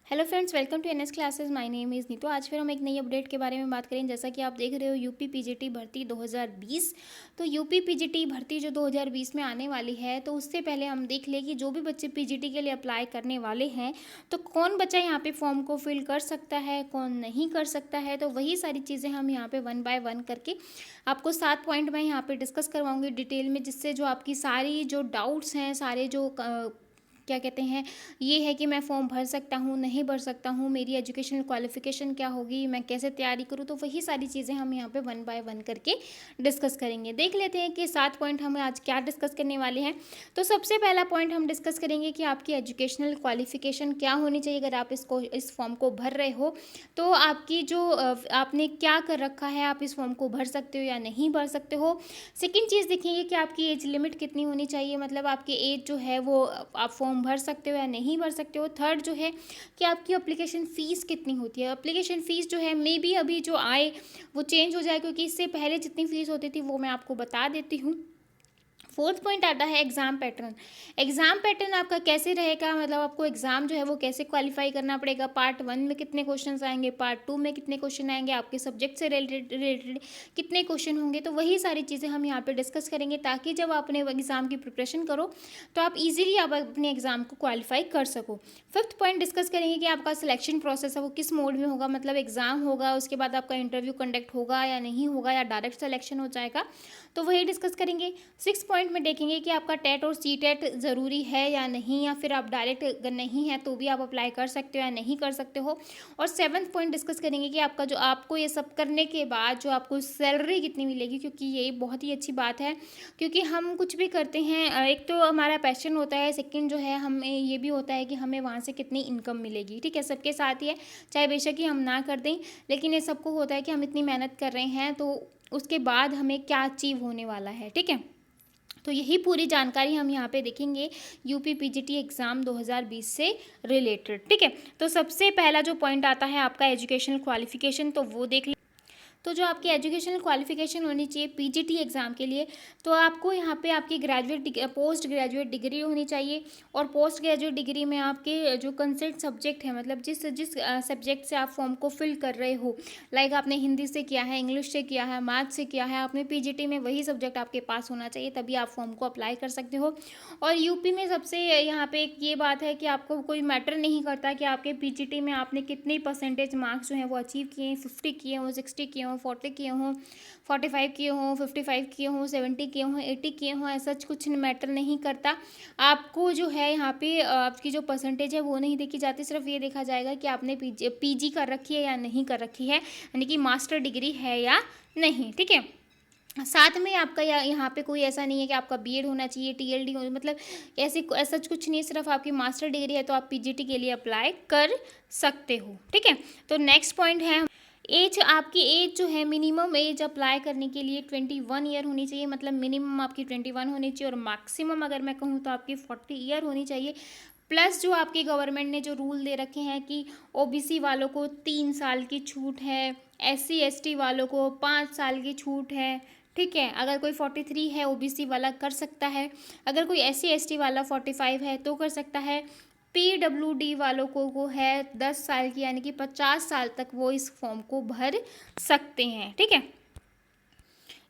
Hello friends, welcome to NS classes. My name is Neetu. आज फिर हम एक नई अपडेट के बारे में बात करें। जैसा कि आप देख रहे हो यूपी पीजीटी भर्ती 2020। तो यूपी पीजीटी भर्ती जो 2020 में आने वाली है, तो उससे पहले हम देख लें कि जो भी बच्चे पीजीटी के लिए अप्लाई करने वाले हैं, तो कौन बच्चा यहाँ पे फॉर्म को फिल कर सकता है, कौन नहीं कर सकता है। तो वही सारी चीज़ें हम यहाँ पे वन बाय वन करके आपको 7 पॉइंट मैं यहाँ पे डिस्कस करवाऊँगी डिटेल में, जिससे जो आपकी सारी जो डाउट्स हैं, सारे जो क्या कहते हैं, ये है कि मैं फ़ॉर्म भर सकता हूँ, नहीं भर सकता हूँ, मेरी एजुकेशनल क्वालिफ़िकेशन क्या होगी, मैं कैसे तैयारी करूँ। तो वही सारी चीज़ें हम यहाँ पे वन बाय वन करके डिस्कस करेंगे। देख लेते हैं कि 7 पॉइंट हम आज क्या डिस्कस करने वाले हैं। तो सबसे पहला पॉइंट हम डिस्कस करेंगे कि आपकी एजुकेशनल क्वालिफ़िकेशन क्या होनी चाहिए। अगर आप इस फॉर्म को भर रहे हो, तो आपकी जो आपने क्या कर रखा है, आप इस फॉर्म को भर सकते हो या नहीं भर सकते हो। सेकेंड चीज़ देखेंगे कि आपकी एज लिमिट कितनी होनी चाहिए, मतलब आपकी एज जो है वो आप फॉर्म भर सकते हो या नहीं भर सकते हो। थर्ड जो है कि आपकी एप्लीकेशन फ़ीस कितनी होती है। एप्लीकेशन फ़ीस जो है मे बी अभी जो आए वो चेंज हो जाए, क्योंकि इससे पहले जितनी फ़ीस होती थी वो मैं आपको बता देती हूँ। फोर्थ पॉइंट आता है एग्ज़ाम पैटर्न। एग्ज़ाम पैटर्न आपका कैसे रहेगा, मतलब आपको एग्ज़ाम जो है वो कैसे क्वालिफाई करना पड़ेगा। पार्ट 1 में कितने क्वेश्चंस आएंगे, पार्ट 2 में कितने क्वेश्चन आएंगे, आपके सब्जेक्ट से रिलेटेड कितने क्वेश्चन होंगे। तो वही सारी चीज़ें हम यहाँ पे डिस्कस करेंगे, ताकि जब आप अपने एग्ज़ाम की प्रिपरेशन करो तो आप ईजिली आप अपने एग्ज़ाम को क्वालिफाई कर सको। फिफ्थ पॉइंट डिस्कस करेंगे कि आपका सिलेक्शन प्रोसेस है वो किस मोड में होगा, मतलब एग्ज़ाम होगा, उसके बाद आपका इंटरव्यू कंडक्ट होगा या नहीं होगा, या डायरेक्ट सिलेक्शन हो जाएगा। तो वही डिस्कस करेंगे। सिक्स पॉइंट में देखेंगे कि आपका टेट और सी टेट ज़रूरी है या नहीं, या फिर आप डायरेक्ट अगर नहीं है तो भी आप अप्लाई कर सकते हो या नहीं कर सकते हो। और सेवन्थ पॉइंट डिस्कस करेंगे कि आपका जो आपको ये सब करने के बाद जो आपको सैलरी कितनी मिलेगी, क्योंकि ये बहुत ही अच्छी बात है। क्योंकि हम कुछ भी करते हैं, एक तो हमारा पैशन होता है, सेकंड जो है हमें ये भी होता है कि हमें वहाँ से कितनी इनकम मिलेगी। ठीक है, सबके साथ ही है, चाहे बेशक ही हम ना कर दें, लेकिन ये सबको होता है कि हम इतनी मेहनत कर रहे हैं तो उसके बाद हमें क्या अचीव होने वाला है। ठीक है, तो यही पूरी जानकारी हम यहाँ पे देखेंगे यूपी पीजीटी एग्ज़ाम 2020 से रिलेटेड। ठीक है, तो सबसे पहला जो पॉइंट आता है आपका एजुकेशनल क्वालिफिकेशन, तो वो देख। तो जो आपकी एजुकेशनल क्वालिफिकेशन होनी चाहिए पीजीटी एग्ज़ाम के लिए, तो आपको यहाँ पे आपकी पोस्ट ग्रेजुएट डिग्री होनी चाहिए। और पोस्ट ग्रेजुएट डिग्री में आपके जो कंसल्ट सब्जेक्ट है, मतलब जिस जिस सब्जेक्ट से आप फॉर्म को फिल कर रहे हो, लाइक आपने हिंदी से किया है, इंग्लिश से किया है, मैथ से किया है, आपने पीजीटी में वही सब्जेक्ट आपके पास होना चाहिए, तभी आप फॉर्म को अप्लाई कर सकते हो। और यूपी में सबसे यहाँ पे एक ये बात है कि आपको कोई मैटर नहीं करता कि आपके पीजीटी में आपने कितने परसेंटेज मार्क्स जो हैं वो अचीव किए हैं, 50 किए हों, 60 किए हों, 40 किए हों, 45 किए हों, 55 किए हों, 70 किए हों, 80 किए हों, ऐसा कुछ मैटर नहीं करता। आपको जो है यहाँ पे आपकी जो परसेंटेज है वो नहीं देखी जाती, सिर्फ ये देखा जाएगा कि आपने पीजी कर रखी है या नहीं कर रखी है, यानी कि मास्टर डिग्री है या नहीं। ठीक है, साथ में आपका यहाँ पे कोई ऐसा नहीं है कि आपका बीएड होना चाहिए, टीएलडी हो, मतलब ऐसा कुछ नहीं, सिर्फ आपकी मास्टर डिग्री है तो आप पीजीटी के लिए अप्लाई कर सकते हो। ठीक है, तो नेक्स्ट पॉइंट है एज। आपकी एज जो है, मिनिमम एज अप्लाई करने के लिए 21 ईयर होनी चाहिए, मतलब मिनिमम आपकी 21 होनी चाहिए, और मैक्सिमम अगर मैं कहूँ तो आपकी 40 ईयर होनी चाहिए। प्लस जो आपकी गवर्नमेंट ने जो रूल दे रखे हैं कि ओबीसी वालों को 3 साल की छूट है, एससी एसटी वालों को 5 साल की छूट है। ठीक है, अगर कोई 43 है ओबीसी वाला कर सकता है, अगर कोई एससी एसटी वाला 45 है तो कर सकता है। पीडब्ल्यूडी वालों को वो है 10 साल की, यानी कि 50 साल तक वो इस फॉर्म को भर सकते हैं। ठीक है,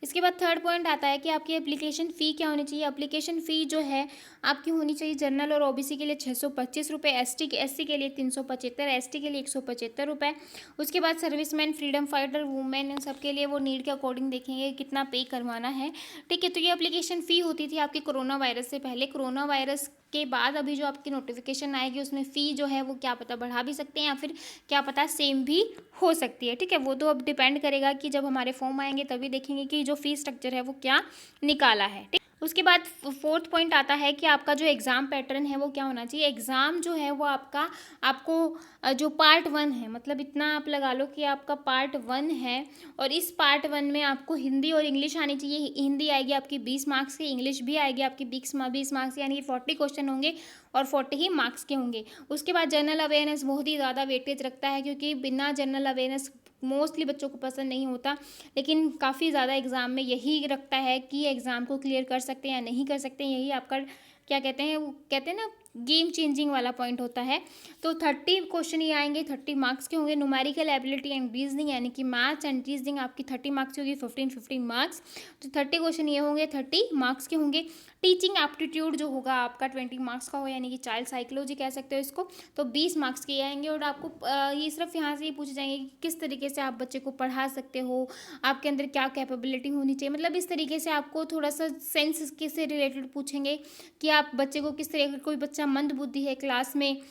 इसके बाद थर्ड पॉइंट आता है कि आपकी एप्लीकेशन फ़ी क्या होनी चाहिए। एप्लीकेशन फ़ी जो है आपकी होनी चाहिए जनरल और ओबीसी के लिए 625 रुपये, एससी के लिए 375, एसटी के लिए 175 रुपये। उसके बाद सर्विसमैन, फ्रीडम फाइटर, वुमेन, इन सब के लिए वो नीड के अकॉर्डिंग देखेंगे कितना पे करवाना है। ठीक है, तो ये एप्लीकेशन फ़ी होती थी आपकी कोरोना वायरस से पहले। कोरोना वायरस के बाद अभी जो आपकी नोटिफिकेशन आएगी उसमें फ़ी जो है वो क्या पता बढ़ा भी सकते हैं, या फिर क्या पता सेम भी हो सकती है। ठीक है, वो तो अब डिपेंड करेगा कि जब हमारे फॉर्म आएंगे तभी देखेंगे कि जो फीस स्ट्रक्चर है वो क्या निकाला है। ठीक, उसके बाद फोर्थ पॉइंट आता है कि आपका जो एग्ज़ाम पैटर्न है वो क्या होना चाहिए। एग्ज़ाम जो है वो आपको जो पार्ट 1 है, मतलब इतना आप लगा लो कि आपका पार्ट 1 है, और इस पार्ट 1 में आपको हिंदी और इंग्लिश आनी चाहिए। हिंदी आएगी आपकी 20 मार्क्स की, इंग्लिश भी आएगी आपकी 20 मार्क्स की, यानी कि 40 क्वेश्चन होंगे और 40 ही मार्क्स के होंगे। उसके बाद जनरल अवेयरनेस बहुत ही ज़्यादा वेटेज रखता है, क्योंकि बिना जनरल अवेयरनेस मोस्टली बच्चों को पसंद नहीं होता, लेकिन काफ़ी ज़्यादा एग्ज़ाम में यही रखता है कि एग्ज़ाम को क्लियर कर सकते हैं या नहीं कर सकते हैं। यही आपका क्या कहते हैं, वो कहते हैं ना गेम चेंजिंग वाला पॉइंट होता है। तो 30 क्वेश्चन ये आएंगे, 30 मार्क्स के होंगे। न्यूमेरिकल एबिलिटी एंड रीजनिंग यानी कि मैथ्स एंड रीजनिंग आपकी 30 मार्क्स की होगी, 15 मार्क्स। तो 30 क्वेश्चन ये होंगे, 30 मार्क्स के होंगे। टीचिंग एप्टीट्यूड जो होगा आपका 20 मार्क्स का हो, यानी कि चाइल्ड साइकोलॉजी कह सकते हो इसको, तो 20 मार्क्स के आएंगे। और आपको ये सिर्फ यहाँ से ये पूछे जाएंगे कि किस तरीके से आप बच्चे को पढ़ा सकते हो, आपके अंदर क्या कैपेबिलिटी होनी चाहिए, मतलब इस तरीके से आपको थोड़ा सा सेंस के से रिलेटेड पूछेंगे कि आप बच्चे को किस तरह, कोई बच्चा मंद बुद्धि है क्लास में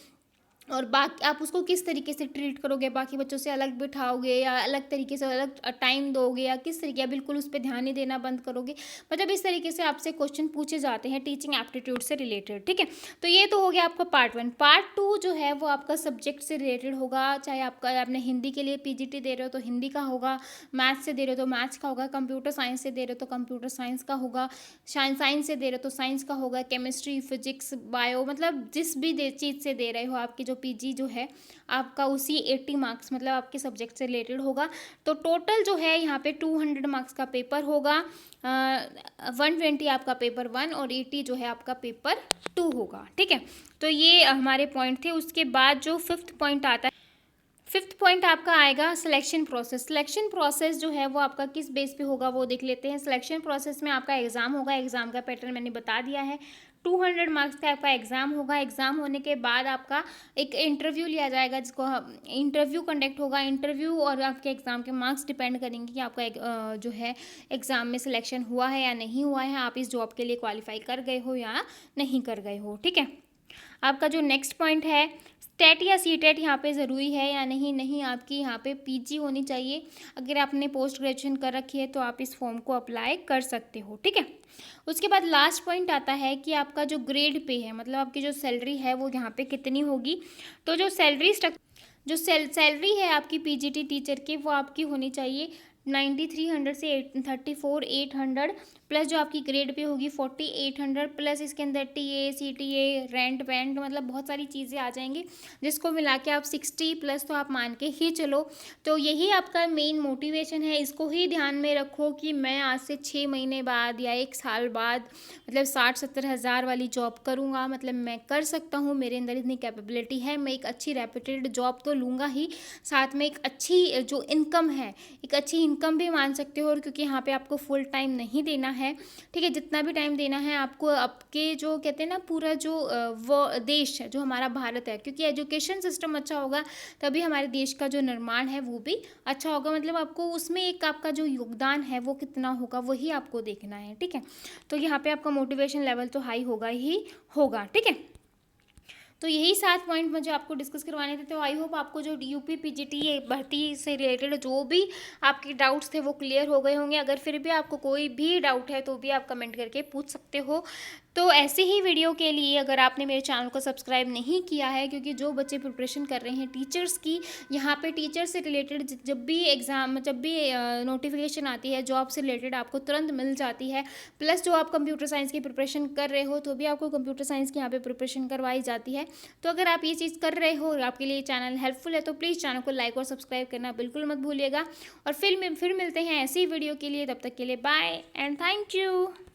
और बाकी आप उसको किस तरीके से ट्रीट करोगे, बाकी बच्चों से अलग बिठाओगे या अलग तरीके से अलग टाइम दोगे, या किस तरीके, बिल्कुल उस पर ध्यान नहीं देना बंद करोगे, मतलब इस तरीके से आपसे क्वेश्चन पूछे जाते हैं टीचिंग एप्टीट्यूड से रिलेटेड। ठीक है, तो ये तो हो गया आपका पार्ट 1। पार्ट 2 जो है वो आपका सब्जेक्ट से रिलेटेड होगा, चाहे आपने हिंदी के लिए पीजीटी दे रहे हो तो हिंदी का होगा, मैथ्स से दे रहे हो तो मैथ्स का होगा, कंप्यूटर साइंस से दे रहे हो तो कंप्यूटर साइंस का होगा, साइंस से दे रहे हो तो साइंस का होगा, केमिस्ट्री, फिजिक्स, बायो, मतलब जिस भी चीज़ से दे रहे हो आपकी जो पीजी जो है आपका उसी 80 मार्क्स मतलब आपके सब्जेक्ट से रिलेटेड होगा। तो टोटल जो है यहाँ पे 200 मार्क्स का पेपर होगा, 120 आपका पेपर 1 और 80 जो है आपका पेपर 2 होगा। ठीक है, तो ये हमारे पॉइंट थे। उसके बाद जो 5th पॉइंट आता है, 5th पॉइंट आपका आएगा सिलेक्शन प्रोसेस। सिलेक्शन प्रोसेस जो है वो आपका किस बेस पे होगा वो देख लेते हैं। सिलेक्शन प्रोसेस में आपका एग्ज़ाम होगा, एग्ज़ाम का पैटर्न मैंने बता दिया है। 200 मार्क्स का आपका एग्ज़ाम होगा। एग्ज़ाम होने के बाद आपका एक इंटरव्यू लिया जाएगा, जिसको इंटरव्यू कंडक्ट होगा। इंटरव्यू और आपके एग्ज़ाम के मार्क्स डिपेंड करेंगे कि आपका जो है एग्ज़ाम में सिलेक्शन हुआ है या नहीं हुआ है, आप इस जॉब के लिए क्वालिफाई कर गए हो या नहीं कर गए हो। ठीक है, आपका जो नेक्स्ट पॉइंट है, टेट या सीटेट यहाँ पे ज़रूरी है या नहीं, नहीं आपकी यहाँ पे पीजी होनी चाहिए। अगर आपने पोस्ट ग्रेजुएशन कर रखी है तो आप इस फॉर्म को अप्लाई कर सकते हो। ठीक है, उसके बाद लास्ट पॉइंट आता है कि आपका जो ग्रेड पे है, मतलब आपकी जो सैलरी है वो यहाँ पे कितनी होगी। तो जो सैलरी है आपकी पीजीटी टीचर की वो आपकी होनी चाहिए 9300 से 34,800 प्लस जो आपकी ग्रेड पे होगी 4800 प्लस इसके अंदर टीए, सीटीए, रेंट वेंट, मतलब बहुत सारी चीज़ें आ जाएंगी, जिसको मिला के आप 60 प्लस तो आप मान के ही चलो। तो यही आपका मेन मोटिवेशन है, इसको ही ध्यान में रखो कि मैं आज से 6 महीने बाद या 1 साल बाद मतलब 60-70 हज़ार वाली जॉब करूँगा, मतलब मैं कर सकता हूँ, मेरे अंदर इतनी कैपेबिलिटी है, मैं एक अच्छी रेप्यूटेड जॉब तो लूँगा ही, साथ में एक अच्छी जो इनकम है, एक अच्छी इनकम भी मान सकते हो। और क्योंकि यहाँ पे आपको फुल टाइम नहीं देना है, ठीक है, जितना भी टाइम देना है आपको आपके जो कहते हैं ना पूरा जो वो देश है जो हमारा भारत है, क्योंकि एजुकेशन सिस्टम अच्छा होगा तभी हमारे देश का जो निर्माण है वो भी अच्छा होगा, मतलब आपको उसमें एक आपका जो योगदान है वो कितना होगा वही आपको देखना है। ठीक है, तो यहाँ पे आपका मोटिवेशन लेवल तो हाई होगा ही होगा। ठीक है, तो यही 7 पॉइंट मुझे आपको डिस्कस करवाने थे। तो आई होप आपको जो यूपी पीजीटी भर्ती से रिलेटेड जो भी आपके डाउट्स थे वो क्लियर हो गए होंगे। अगर फिर भी आपको कोई भी डाउट है तो भी आप कमेंट करके पूछ सकते हो। तो ऐसे ही वीडियो के लिए अगर आपने मेरे चैनल को सब्सक्राइब नहीं किया है, क्योंकि जो बच्चे प्रिपरेशन कर रहे हैं टीचर्स की, यहाँ पे टीचर से रिलेटेड जब भी नोटिफिकेशन आती है जॉब से रिलेटेड आपको तुरंत मिल जाती है। प्लस जो आप कंप्यूटर साइंस की प्रिपरेशन कर रहे हो तो भी आपको कंप्यूटर साइंस की यहाँ पे प्रिपरेशन करवाई जाती है। तो अगर आप ये चीज़ कर रहे हो और आपके लिए चैनल हेल्पफुल है तो प्लीज़ चैनल को लाइक और सब्सक्राइब करना बिल्कुल मत भूलिएगा। और फिर मिलते हैं ऐसी वीडियो के लिए, तब तक के लिए बाय एंड थैंक यू।